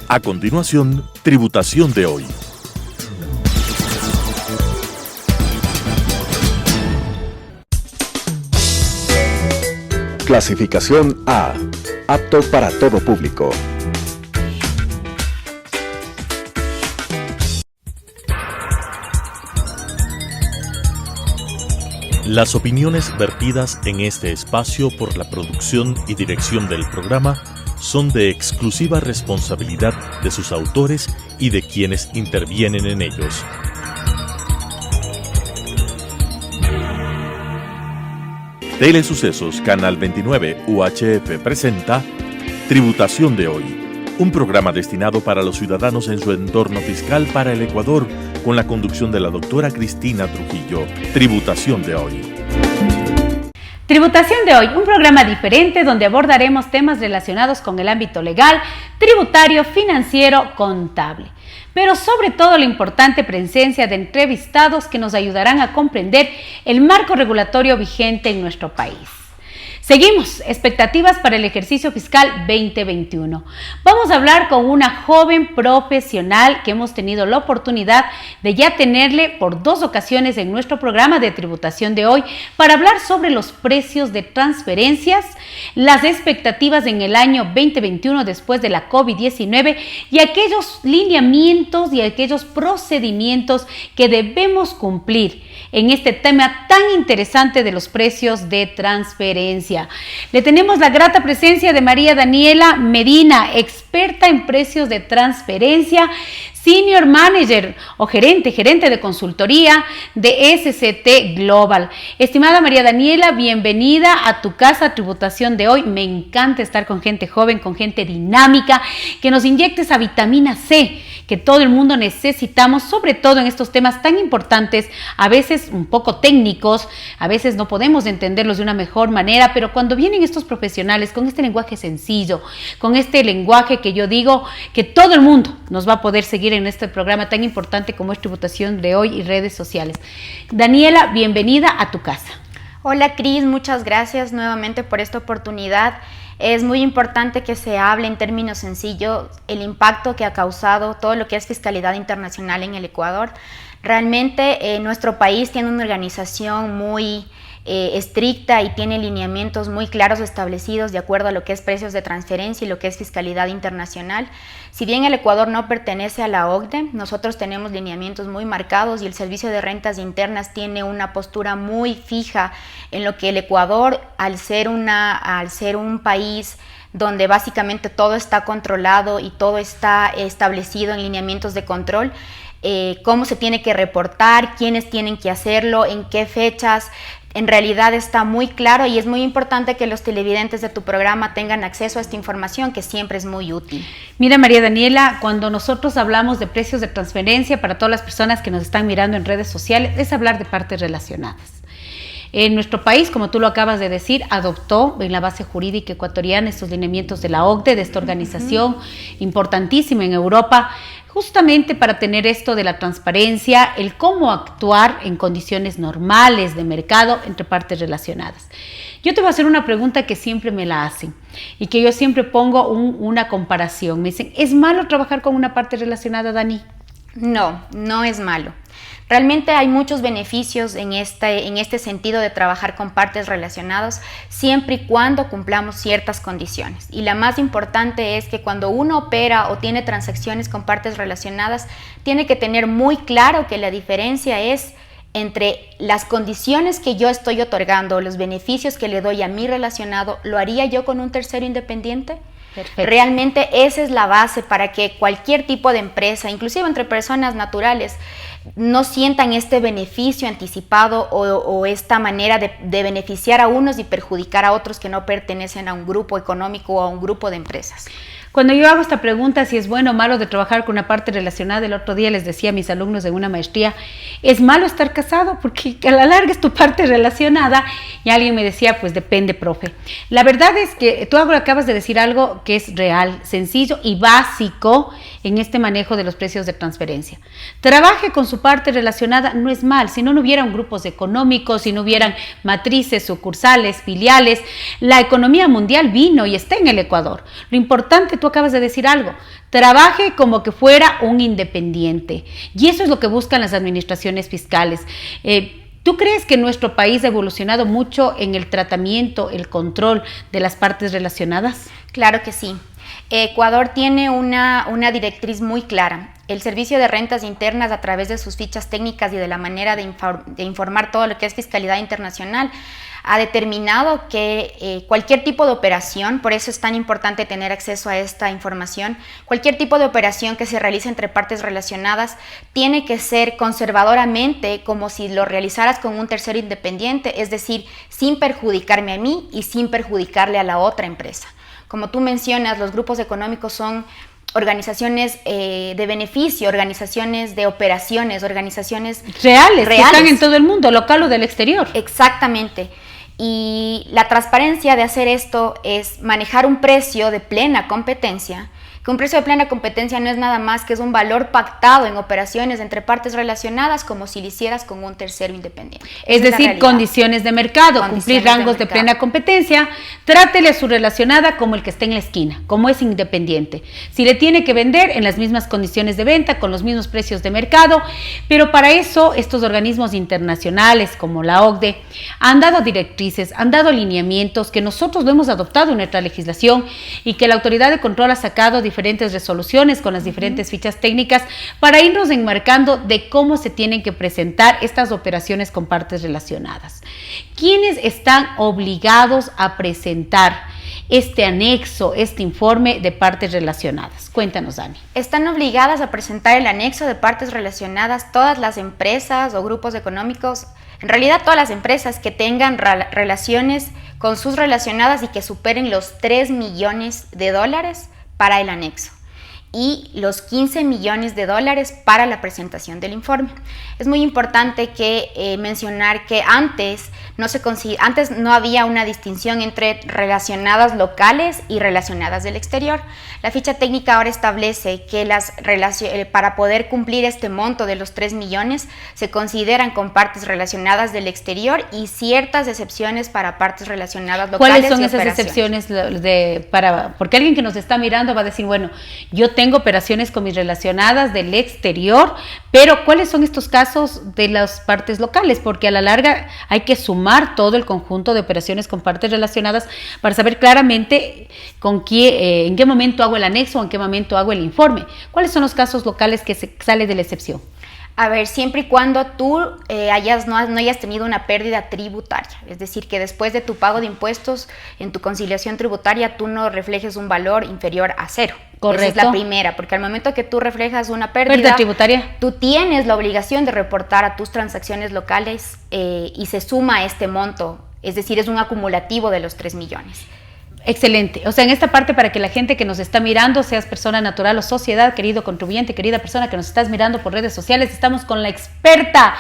A continuación, Tributación de hoy. Clasificación A. Apto para todo público. Las opiniones vertidas en este espacio por la producción y dirección del programa son de exclusiva responsabilidad de sus autores y de quienes intervienen en ellos. Telesucesos Canal 29 UHF presenta Tributación de hoy, un programa destinado para los ciudadanos en su entorno fiscal para el Ecuador, con la conducción de la doctora Cristina Trujillo. Tributación de hoy. Tributación de hoy, un programa diferente donde abordaremos temas relacionados con el ámbito legal, tributario, financiero, contable. Pero sobre todo la importante presencia de entrevistados que nos ayudarán a comprender el marco regulatorio vigente en nuestro país. Seguimos, expectativas para el ejercicio fiscal 2021. Vamos a hablar con una joven profesional que hemos tenido la oportunidad de ya tenerle por 2 ocasiones en nuestro programa de tributación de hoy para hablar sobre los precios de transferencias, las expectativas en el año 2021 después de la COVID-19 y aquellos lineamientos y aquellos procedimientos que debemos cumplir en este tema tan interesante de los precios de transferencia. Le tenemos la grata presencia de María Daniela Medina, experta en precios de transferencia, Senior Manager o gerente de consultoría de SCT Global. Estimada María Daniela, bienvenida a tu casa Tributación de hoy. Me encanta estar con gente joven, con gente dinámica, que nos inyecte esa vitamina C que todo el mundo necesitamos, sobre todo en estos temas tan importantes, a veces un poco técnicos, a veces no podemos entenderlos de una mejor manera, pero cuando vienen estos profesionales con este lenguaje sencillo, con este lenguaje que yo digo que todo el mundo nos va a poder seguir en este programa tan importante como es Tributación de hoy y redes sociales. Daniela, bienvenida a tu casa. Hola Cris, muchas gracias nuevamente por esta oportunidad. Es muy importante que se hable en términos sencillos el impacto que ha causado todo lo que es fiscalidad internacional en el Ecuador. Realmente nuestro país tiene una organización muy estricta y tiene lineamientos muy claros establecidos de acuerdo a lo que es precios de transferencia y lo que es fiscalidad internacional. Si bien el Ecuador no pertenece a la OCDE, nosotros tenemos lineamientos muy marcados y el Servicio de Rentas Internas tiene una postura muy fija en lo que el Ecuador, al ser un país donde básicamente todo está controlado y todo está establecido en lineamientos de control, cómo se tiene que reportar, quiénes tienen que hacerlo, en qué fechas. En realidad está muy claro y es muy importante que los televidentes de tu programa tengan acceso a esta información que siempre es muy útil. Mira María Daniela, cuando nosotros hablamos de precios de transferencia para todas las personas que nos están mirando en redes sociales, es hablar de partes relacionadas. En nuestro país, como tú lo acabas de decir, adoptó en la base jurídica ecuatoriana estos lineamientos de la OCDE, de esta organización importantísima en Europa, justamente para tener esto de la transparencia, el cómo actuar en condiciones normales de mercado entre partes relacionadas. Yo te voy a hacer una pregunta que siempre me la hacen y que yo siempre pongo una comparación. Me dicen, ¿es malo trabajar con una parte relacionada, Dani? No, no es malo. Realmente hay muchos beneficios en este sentido de trabajar con partes relacionadas siempre y cuando cumplamos ciertas condiciones. Y la más importante es que cuando uno opera o tiene transacciones con partes relacionadas, tiene que tener muy claro que la diferencia es entre las condiciones que yo estoy otorgando, los beneficios que le doy a mi relacionado, ¿lo haría yo con un tercero independiente? Perfecto. Realmente esa es la base para que cualquier tipo de empresa, inclusive entre personas naturales, no sientan este beneficio anticipado o esta manera de beneficiar a unos y perjudicar a otros que no pertenecen a un grupo económico o a un grupo de empresas. Cuando yo hago esta pregunta, si es bueno o malo de trabajar con una parte relacionada, el otro día les decía a mis alumnos en una maestría, ¿es malo estar casado? Porque a la larga es tu parte relacionada. Y alguien me decía, pues depende, profe. La verdad es que tú acabas de decir algo que es real, sencillo y básico en este manejo de los precios de transferencia. Trabaje con su parte relacionada, no es mal, si no, no hubieran grupos económicos, si no hubieran matrices, sucursales, filiales. La economía mundial vino y está en el Ecuador. Lo importante, tú tú acabas de decir algo, trabaje como que fuera un independiente. Y eso es lo que buscan las administraciones fiscales. ¿Tú crees que nuestro país ha evolucionado mucho en el tratamiento, el control de las partes relacionadas? Claro que sí. Ecuador tiene una directriz muy clara. El Servicio de Rentas Internas, a través de sus fichas técnicas y de la manera de informar todo lo que es fiscalidad internacional, ha determinado que cualquier tipo de operación, por eso es tan importante tener acceso a esta información, cualquier tipo de operación que se realice entre partes relacionadas tiene que ser conservadoramente como si lo realizaras con un tercero independiente, es decir, sin perjudicarme a mí y sin perjudicarle a la otra empresa. Como tú mencionas, los grupos económicos son organizaciones de beneficio, organizaciones de operaciones, organizaciones reales, que están en todo el mundo, local o del exterior. Exactamente. Y la transparencia de hacer esto es manejar un precio de plena competencia, que un precio de plena competencia no es nada más que es un valor pactado en operaciones entre partes relacionadas como si lo hicieras con un tercero independiente. Es decir, condiciones de mercado, cumplir rangos de plena competencia, trátele a su relacionada como el que esté en la esquina, como es independiente. Si le tiene que vender en las mismas condiciones de venta, con los mismos precios de mercado, pero para eso estos organismos internacionales como la OCDE han dado directrices, han dado lineamientos que nosotros lo hemos adoptado en nuestra legislación y que la Autoridad de Control ha sacado diferentes resoluciones con las diferentes fichas técnicas para irnos enmarcando de cómo se tienen que presentar estas operaciones con partes relacionadas. ¿Quiénes están obligados a presentar este anexo, este informe de partes relacionadas? Cuéntanos, Dani. Están obligadas a presentar el anexo de partes relacionadas todas las empresas o grupos económicos, en realidad todas las empresas que tengan relaciones con sus relacionadas y que superen los 3 millones de dólares para el anexo y los 15 millones de dólares para la presentación del informe. Es muy importante mencionar que antes no había una distinción entre relacionadas locales y relacionadas del exterior. La ficha técnica ahora establece que para poder cumplir este monto de los 3 millones se consideran con partes relacionadas del exterior y ciertas excepciones para partes relacionadas locales. ¿Cuáles son esas excepciones? Porque alguien que nos está mirando va a decir, bueno, yo tengo operaciones con mis relacionadas del exterior, pero ¿cuáles son estos casos de las partes locales? Porque a la larga hay que sumar todo el conjunto de operaciones con partes relacionadas para saber claramente en qué momento hago el anexo o en qué momento hago el informe. ¿Cuáles son los casos locales que se sale de la excepción? A ver, siempre y cuando tú no hayas tenido una pérdida tributaria, es decir, que después de tu pago de impuestos en tu conciliación tributaria tú no reflejes un valor inferior a 0. Correcto. Esa es la primera, porque al momento que tú reflejas una pérdida tributaria, tú tienes la obligación de reportar a tus transacciones locales y se suma este monto, es decir, es un acumulativo de los 3 millones. Excelente. O sea, en esta parte, para que la gente que nos está mirando, seas persona natural o sociedad, querido contribuyente, querida persona que nos estás mirando por redes sociales, estamos con la experta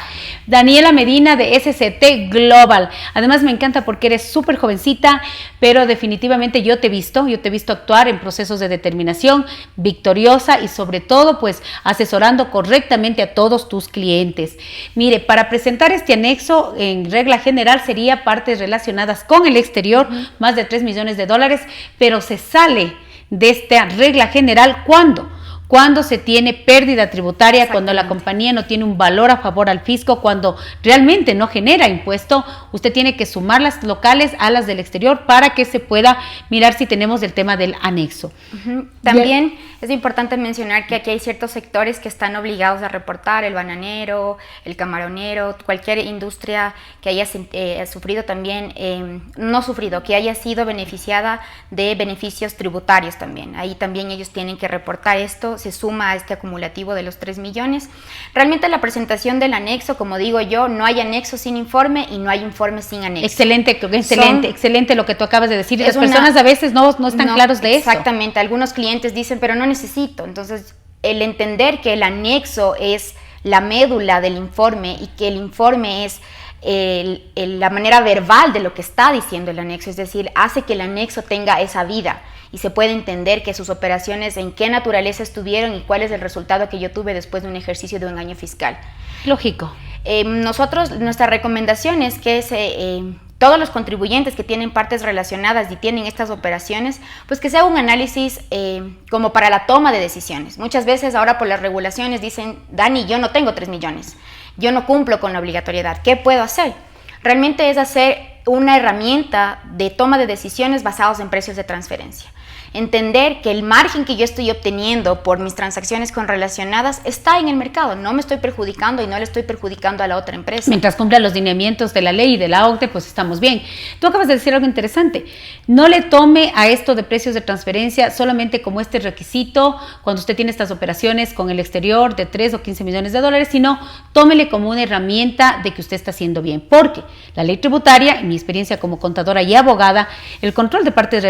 Daniela Medina de SCT Global. Además, me encanta porque eres súper jovencita, pero definitivamente yo te he visto actuar en procesos de determinación victoriosa y sobre todo, pues, asesorando correctamente a todos tus clientes. Mire, para presentar este anexo, en regla general, sería partes relacionadas con el exterior, más de 3 millones de dólares, pero se sale de esta regla general cuando se tiene pérdida tributaria, cuando la compañía no tiene un valor a favor al fisco, cuando realmente no genera impuesto. Usted tiene que sumar las locales a las del exterior para que se pueda mirar si tenemos el tema del anexo. También es importante mencionar que aquí hay ciertos sectores que están obligados a reportar: el bananero, el camaronero, cualquier industria que haya sufrido también, que haya sido beneficiada de beneficios tributarios también. Ahí también ellos tienen que reportar esto, se suma a este acumulativo de los 3 millones. Realmente la presentación del anexo, como digo yo, no hay anexo sin informe y no hay informe sin anexo. Excelente lo que tú acabas de decir. Las personas a veces no están claros de eso. Exactamente, algunos clientes dicen, pero no necesito. Entonces, el entender que el anexo es la médula del informe y que el informe es la manera verbal de lo que está diciendo el anexo, es decir, hace que el anexo tenga esa vida y se puede entender que sus operaciones, en qué naturaleza estuvieron y cuál es el resultado que yo tuve después de un ejercicio de un año fiscal. Lógico. Nuestra recomendación es que todos los contribuyentes que tienen partes relacionadas y tienen estas operaciones, pues que se haga un análisis como para la toma de decisiones. Muchas veces ahora por las regulaciones dicen, Dani, yo no tengo 3 millones, yo no cumplo con la obligatoriedad, ¿qué puedo hacer? Realmente es hacer una herramienta de toma de decisiones basados en precios de transferencia. Entender que el margen que yo estoy obteniendo por mis transacciones correlacionadas está en el mercado, no me estoy perjudicando y no le estoy perjudicando a la otra empresa. Mientras cumpla los lineamientos de la ley y de la OCDE, pues estamos bien. Tú acabas de decir algo interesante, no le tome a esto de precios de transferencia solamente como este requisito cuando usted tiene estas operaciones con el exterior de 3 o 15 millones de dólares, sino tómele como una herramienta de que usted está haciendo bien, porque la ley tributaria, en mi experiencia como contadora y abogada, el control de partes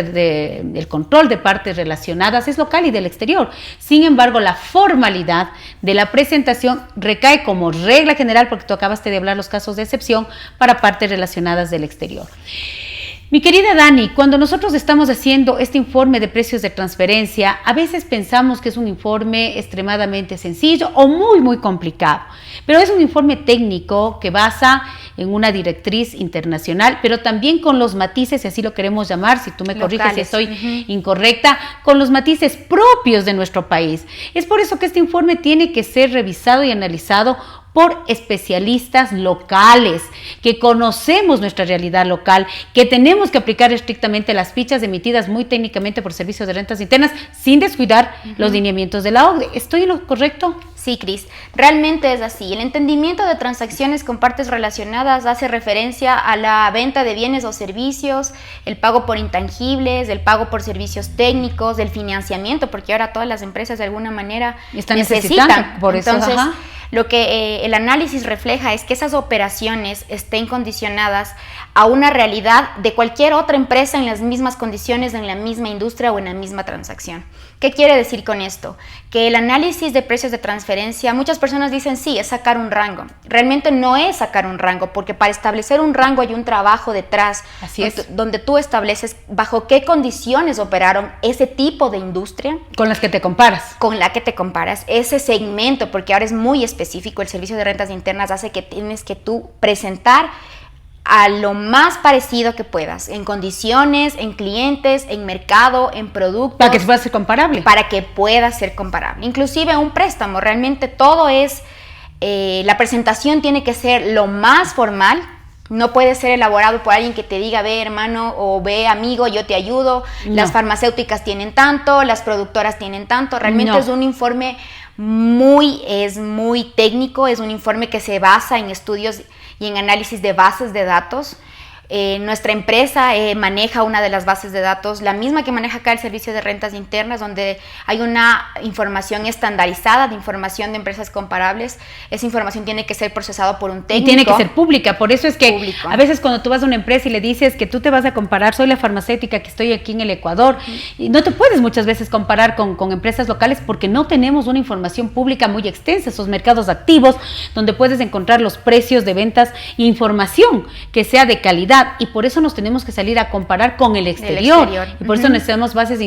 relacionadas es local y del exterior. Sin embargo, la formalidad de la presentación recae como regla general, porque tú acabaste de hablar los casos de excepción, para partes relacionadas del exterior. Mi querida Dani, cuando nosotros estamos haciendo este informe de precios de transferencia, a veces pensamos que es un informe extremadamente sencillo o muy complicado, pero es un informe técnico que basa en una directriz internacional, pero también con los matices, si así lo queremos llamar, si tú me corriges si estoy incorrecta, con los matices propios de nuestro país. Es por eso que este informe tiene que ser revisado y analizado por especialistas locales, que conocemos nuestra realidad local, que tenemos que aplicar estrictamente las fichas emitidas muy técnicamente por Servicios de Rentas Internas, sin descuidar los lineamientos de la OCDE. ¿Estoy en lo correcto? Sí, Cris, realmente es así. El entendimiento de transacciones con partes relacionadas hace referencia a la venta de bienes o servicios, el pago por intangibles, el pago por servicios técnicos, el financiamiento, porque ahora todas las empresas de alguna manera necesitan. Por eso, entonces, lo que el análisis refleja es que esas operaciones estén condicionadas a una realidad de cualquier otra empresa en las mismas condiciones, en la misma industria o en la misma transacción. ¿Qué quiere decir con esto? Que el análisis de precios de transferencia, muchas personas dicen sí, es sacar un rango. Realmente no es sacar un rango, porque para establecer un rango hay un trabajo detrás. Así es. Donde tú estableces bajo qué condiciones operaron ese tipo de industria. Con las que te comparas. Con la que te comparas. Ese segmento, porque ahora es muy específico, el Servicio de Rentas Internas hace que tienes que tú presentar a lo más parecido que puedas, en condiciones, en clientes, en mercado, en productos. Para que pueda ser comparable. Para que pueda ser comparable. Inclusive un préstamo, realmente todo es, la presentación tiene que ser lo más formal, no puede ser elaborado por alguien que te diga, ve hermano o ve amigo, yo te ayudo, las farmacéuticas tienen tanto, las productoras tienen tanto, realmente es un informe muy técnico, es un informe que se basa en estudios y en análisis de bases de datos. Nuestra empresa maneja una de las bases de datos, la misma que maneja acá el Servicio de Rentas Internas, donde hay una información estandarizada de información de empresas comparables. Esa información tiene que ser procesada por un técnico. Y tiene que ser pública, por eso es que a veces cuando tú vas a una empresa y le dices que tú te vas a comparar, soy la farmacéutica que estoy aquí en el Ecuador, y no te puedes muchas veces comparar con empresas locales porque no tenemos una información pública muy extensa, esos mercados activos donde puedes encontrar los precios de ventas e información que sea de calidad. Y por eso nos tenemos que salir a comparar con el exterior. Y por eso necesitamos bases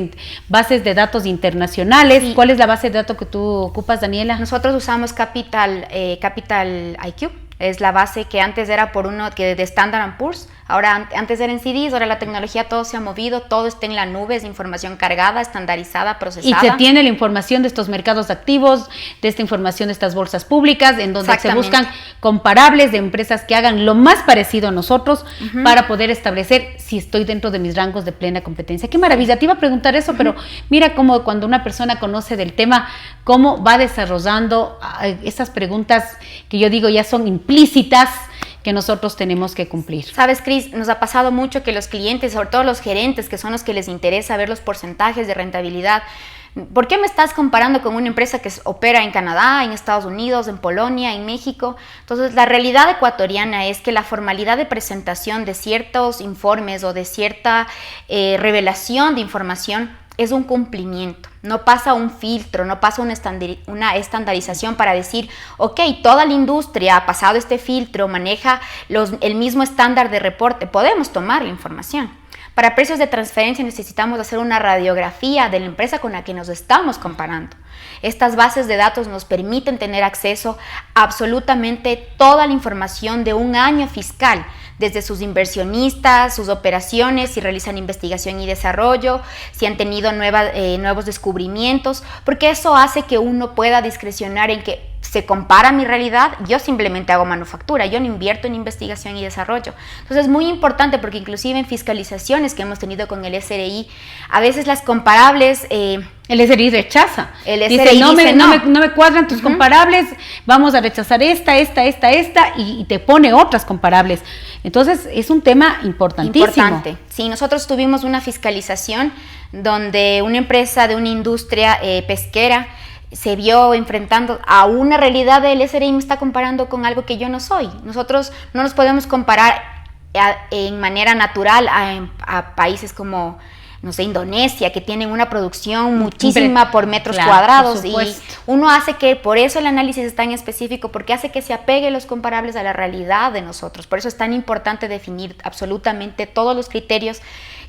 de datos internacionales. Sí. ¿Cuál es la base de datos que tú ocupas, Daniela? Nosotros usamos Capital IQ. Es la base que antes era por uno que de Standard & Poor's. Ahora, antes era en CDs, ahora la tecnología todo se ha movido, todo está en la nube, es información cargada, estandarizada, procesada. Y se tiene la información de estos mercados activos, de esta información de estas bolsas públicas, en donde se buscan comparables de empresas que hagan lo más parecido a nosotros para poder establecer si estoy dentro de mis rangos de plena competencia. ¡Qué maravilla! Te iba a preguntar eso, pero mira cómo cuando una persona conoce del tema, cómo va desarrollando esas preguntas que yo digo ya son implícitas, que nosotros tenemos que cumplir. Sabes, Cris, nos ha pasado mucho que los clientes, sobre todo los gerentes, que son los que les interesa ver los porcentajes de rentabilidad, ¿por qué me estás comparando con una empresa que opera en Canadá, en Estados Unidos, en Polonia, en México? Entonces, la realidad ecuatoriana es que la formalidad de presentación de ciertos informes o de cierta revelación de información es un cumplimiento, no pasa un filtro, no pasa una estandarización para decir, ok, toda la industria ha pasado este filtro, maneja el mismo estándar de reporte, podemos tomar la información. Para precios de transferencia necesitamos hacer una radiografía de la empresa con la que nos estamos comparando. Estas bases de datos nos permiten tener acceso a absolutamente toda la información de un año fiscal, desde sus inversionistas, sus operaciones, si realizan investigación y desarrollo, si han tenido nuevos descubrimientos, porque eso hace que uno pueda discrecionar en que se compara mi realidad, yo simplemente hago manufactura, yo no invierto en investigación y desarrollo. Entonces es muy importante porque inclusive en fiscalizaciones que hemos tenido con el SRI, a veces las comparables... el SRI rechaza. El SRI dice, no me cuadran tus comparables, vamos a rechazar esta, y te pone otras comparables. Entonces, es un tema importantísimo. Importante. Sí, nosotros tuvimos una fiscalización donde una empresa de una industria pesquera se vio enfrentando a una realidad del SRI, me está comparando con algo que yo no soy. Nosotros no nos podemos comparar en manera natural a países como, no sé, Indonesia, que tienen una producción muchísima por metros cuadrados, y uno hace que, por eso el análisis es tan específico, porque hace que se apegue los comparables a la realidad de nosotros. Por eso es tan importante definir absolutamente todos los criterios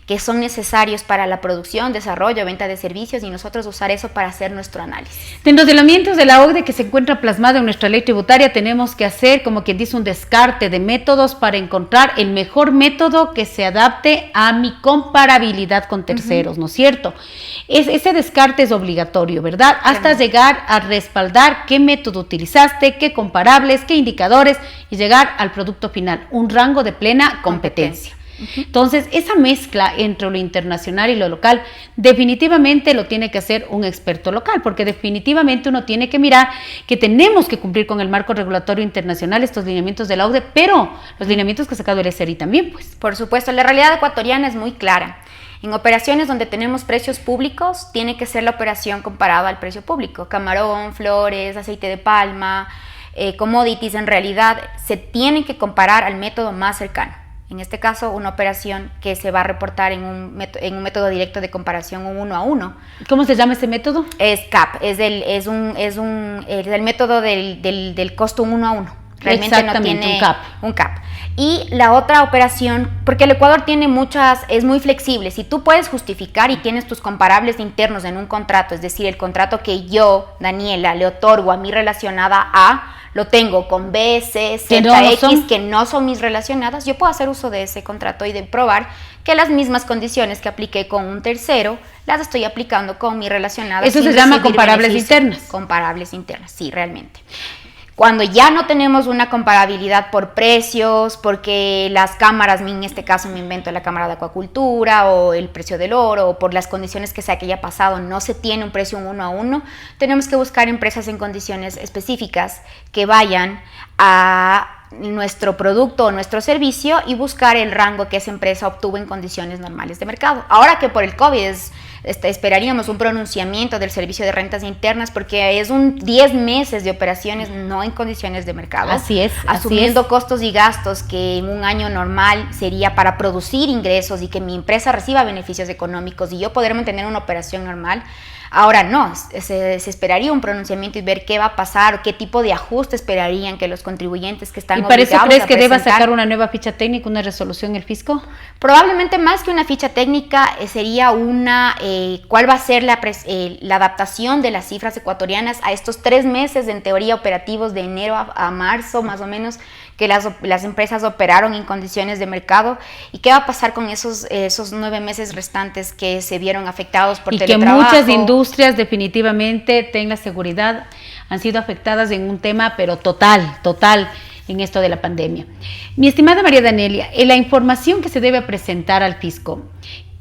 que son necesarios para la producción, desarrollo, venta de servicios, y nosotros usar eso para hacer nuestro análisis. En los lineamientos de la OCDE que se encuentra plasmado en nuestra ley tributaria, tenemos que hacer, como quien dice, un descarte de métodos para encontrar el mejor método que se adapte a mi comparabilidad con terceros, ¿no es cierto? Ese descarte es obligatorio, ¿verdad? Hasta llegar a respaldar qué método utilizaste, qué comparables, qué indicadores, y llegar al producto final, un rango de plena competencia. Entonces, esa mezcla entre lo internacional y lo local definitivamente lo tiene que hacer un experto local, porque definitivamente uno tiene que mirar que tenemos que cumplir con el marco regulatorio internacional, estos lineamientos de la OCDE, pero los lineamientos que ha sacado el SRI también, pues. Por supuesto, la realidad ecuatoriana es muy clara. En operaciones donde tenemos precios públicos, tiene que ser la operación comparada al precio público. Camarón, flores, aceite de palma, commodities, en realidad se tienen que comparar al método más cercano. En este caso, una operación que se va a reportar en un método directo de comparación, un 1 a 1. ¿Cómo se llama ese método? Es CAP, es el método del costo 1 a 1. Realmente no tiene un CAP. Y la otra operación, porque el Ecuador tiene es muy flexible. Si tú puedes justificar y tienes tus comparables internos en un contrato, es decir, el contrato que yo, Daniela, le otorgo a mi relacionada A, lo tengo con B, C, Z, X, que no son mis relacionadas, yo puedo hacer uso de ese contrato y de probar que las mismas condiciones que apliqué con un tercero, las estoy aplicando con mi relacionada. Eso se llama comparables internas. Comparables internas, sí, realmente. Cuando ya no tenemos una comparabilidad por precios, porque las cámaras, en este caso me invento la cámara de acuacultura o el precio del oro, o por las condiciones que sea que haya pasado, no se tiene un precio 1 a 1, tenemos que buscar empresas en condiciones específicas que vayan a nuestro producto o nuestro servicio y buscar el rango que esa empresa obtuvo en condiciones normales de mercado. Ahora que por el COVID esperaríamos un pronunciamiento del Servicio de Rentas Internas, porque es 10 meses de operaciones no en condiciones de mercado. Así es. Asumiendo costos y gastos que en un año normal sería para producir ingresos y que mi empresa reciba beneficios económicos y yo poder mantener una operación normal. Ahora no, se esperaría un pronunciamiento y ver qué va a pasar, qué tipo de ajuste esperarían que los contribuyentes que están obligados a presentar. ¿Y para eso crees que deba sacar una nueva ficha técnica, una resolución el fisco? Probablemente más que una ficha técnica sería cuál va a ser la adaptación de las cifras ecuatorianas a estos 3 meses en teoría operativos de enero a marzo más o menos, que las empresas operaron en condiciones de mercado, y qué va a pasar con esos 9 meses restantes que se vieron afectados por teletrabajo. Y que muchas industrias definitivamente, ten la seguridad, han sido afectadas en un tema pero total en esto de la pandemia. Mi estimada María Danelia, la información que se debe presentar al fisco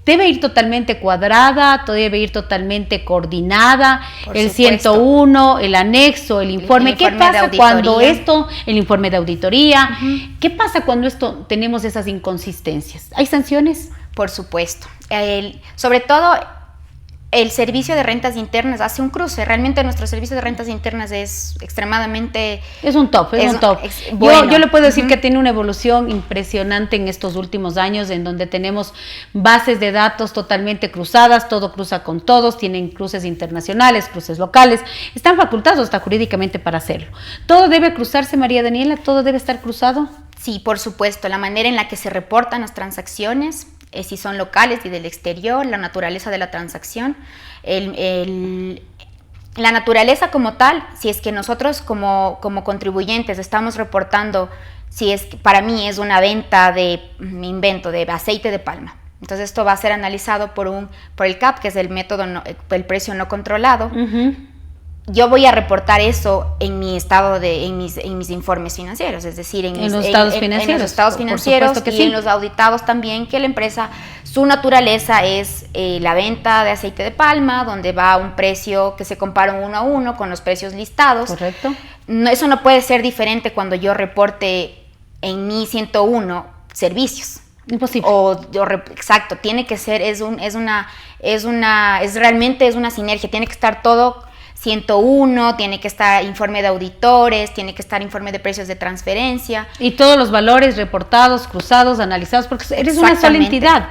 debe ir totalmente cuadrada, debe ir totalmente coordinada, el 101, el anexo, el informe. ¿Qué pasa cuando el informe de auditoría? ¿Qué pasa cuando tenemos esas inconsistencias? ¿Hay sanciones? Por supuesto. Sobre todo, el Servicio de Rentas Internas hace un cruce. Realmente nuestro Servicio de Rentas Internas es extremadamente... Es un top. Bueno. Yo le puedo decir que tiene una evolución impresionante en estos últimos años, en donde tenemos bases de datos totalmente cruzadas, todo cruza con todos, tienen cruces internacionales, cruces locales, están facultados hasta jurídicamente para hacerlo. ¿Todo debe cruzarse, María Daniela? ¿Todo debe estar cruzado? Sí, por supuesto. La manera en la que se reportan las transacciones si son locales y del exterior, la naturaleza de la transacción, la naturaleza como tal, si es que nosotros como contribuyentes estamos reportando, si es que para mí es una venta de aceite de palma. Entonces esto va a ser analizado por el CAP, que es el método el precio no controlado. Yo voy a reportar eso en mi estado en mis informes financieros, es decir, en los estados financieros y sí, en los auditados también, que la empresa, su naturaleza es la venta de aceite de palma, donde va a un precio que se compara uno a uno con los precios listados. Correcto. No, eso no puede ser diferente cuando yo reporte en mi 101 servicios. Imposible. Exacto, tiene que ser, realmente es una sinergia, tiene que estar todo 101, tiene que estar informe de auditores, tiene que estar informe de precios de transferencia. Y todos los valores reportados, cruzados, analizados, porque eres una sola entidad.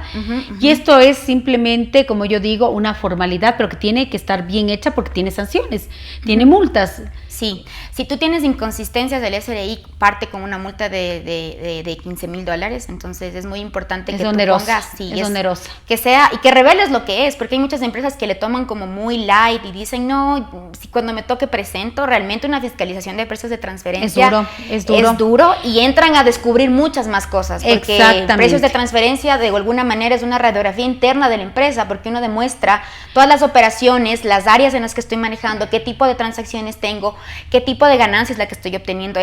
Y esto es simplemente, como yo digo, una formalidad, pero que tiene que estar bien hecha porque tiene sanciones, tiene multas. Sí, si tú tienes inconsistencias, el SRI parte con una multa de $15,000, entonces es muy importante que tú pongas, es onerosa. Que sea, y que reveles lo que es, porque hay muchas empresas que le toman como muy light y dicen, no, si cuando me toque presento, realmente una fiscalización de precios de transferencia es duro y entran a descubrir muchas más cosas, porque precios de transferencia de alguna manera es una radiografía interna de la empresa, porque uno demuestra todas las operaciones, las áreas en las que estoy manejando, qué tipo de transacciones tengo, qué tipo de ganancia es la que estoy obteniendo.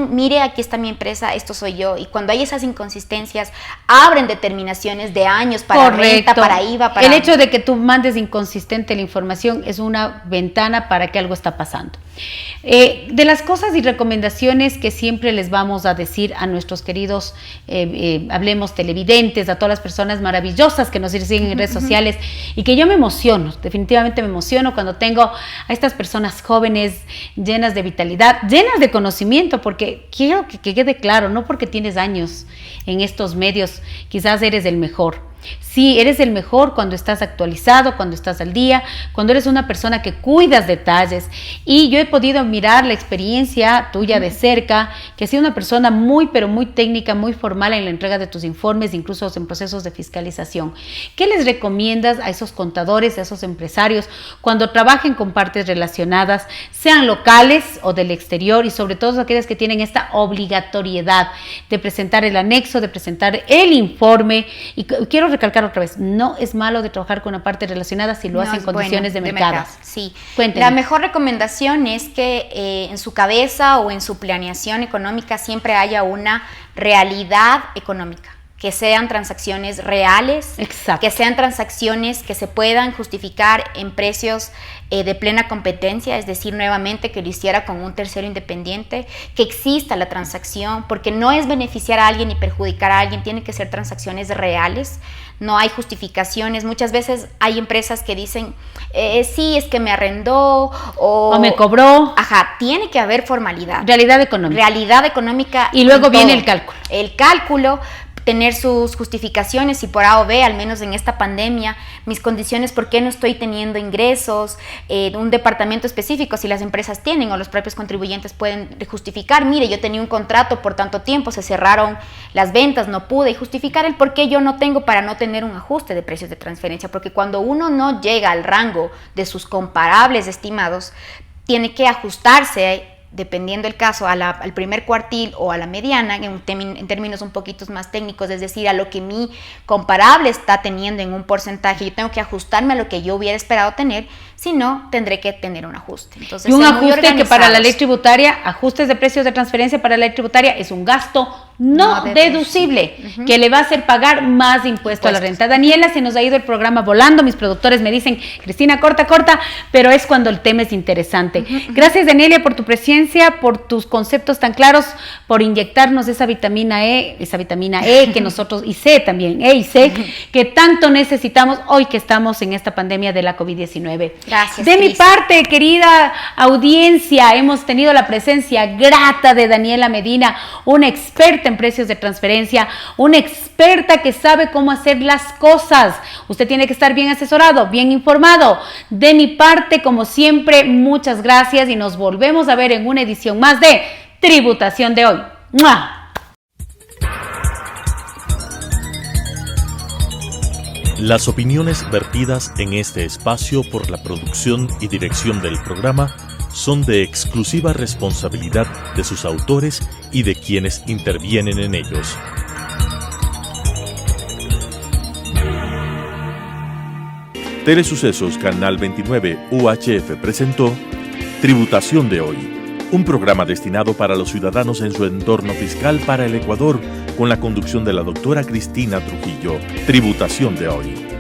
Mire, aquí está mi empresa, esto soy yo. Y cuando hay esas inconsistencias, abren determinaciones de años para renta, para IVA. El hecho de que tú mandes inconsistente la información es una ventana para que algo está pasando. De las cosas y recomendaciones que siempre les vamos a decir a nuestros queridos, hablemos televidentes, a todas las personas maravillosas que nos siguen en redes sociales, y que yo me emociono, definitivamente me emociono cuando tengo a estas personas jóvenes, llenas de vitalidad, llenas de conocimiento, porque quiero que quede claro, no porque tienes años en estos medios, quizás eres el mejor. Sí, eres el mejor cuando estás actualizado, cuando estás al día, cuando eres una persona que cuidas detalles. Y yo he podido mirar la experiencia tuya de cerca, que has sido una persona muy, pero muy técnica, muy formal en la entrega de tus informes, incluso en procesos de fiscalización. ¿Qué les recomiendas a esos contadores, a esos empresarios, cuando trabajen con partes relacionadas, sean locales o del exterior, y sobre todo aquellas que tienen esta obligatoriedad de presentar el anexo, de presentar el informe? Y quiero recalcar otra vez, no es malo de trabajar con una parte relacionada si lo hacen en condiciones de mercado. Sí. Cuéntenme. La mejor recomendación es que en su cabeza o en su planeación económica siempre haya una realidad económica, que sean transacciones reales, que sean transacciones que se puedan justificar en precios de plena competencia, es decir, nuevamente que lo hiciera con un tercero independiente, que exista la transacción, porque no es beneficiar a alguien y perjudicar a alguien, tiene que ser transacciones reales, no hay justificaciones. Muchas veces hay empresas que dicen, sí, es que me arrendó o me cobró. Ajá, tiene que haber formalidad. Realidad económica. Y luego viene el cálculo. El cálculo, tener sus justificaciones, si por A o B, al menos en esta pandemia, mis condiciones, por qué no estoy teniendo ingresos, un departamento específico, si las empresas tienen o los propios contribuyentes pueden justificar, mire, yo tenía un contrato por tanto tiempo, se cerraron las ventas, no pude, y justificar el por qué yo no tengo para no tener un ajuste de precios de transferencia, porque cuando uno no llega al rango de sus comparables estimados, tiene que ajustarse dependiendo el caso, al primer cuartil o a la mediana, en términos un poquito más técnicos, es decir, a lo que mi comparable está teniendo en un porcentaje. Yo tengo que ajustarme a lo que yo hubiera esperado tener, si no, tendré que tener un ajuste. Entonces, y un ajuste que para la ley tributaria, ajustes de precios de transferencia para la ley tributaria, es un gasto no deducible, que le va a hacer pagar más impuesto a la renta. Daniela, se nos ha ido el programa volando, mis productores me dicen, Cristina, corta, pero es cuando el tema es interesante. Gracias, Daniela, por tu presencia, por tus conceptos tan claros, por inyectarnos esa vitamina E que nosotros, y C también, E y C, que tanto necesitamos hoy que estamos en esta pandemia de la COVID-19. Gracias, de mi parte, querida audiencia, hemos tenido la presencia grata de Daniela Medina, una experta en precios de transferencia, una experta que sabe cómo hacer las cosas. Usted tiene que estar bien asesorado, bien informado. De mi parte, como siempre, muchas gracias y nos volvemos a ver en una edición más de Tributación de Hoy. ¡Mua! Las opiniones vertidas en este espacio por la producción y dirección del programa son de exclusiva responsabilidad de sus autores y de quienes intervienen en ellos. Telesucesos Canal 29 UHF presentó Tributación de Hoy, un programa destinado para los ciudadanos en su entorno fiscal para el Ecuador, con la conducción de la doctora Cristina Trujillo. Tributación de Hoy.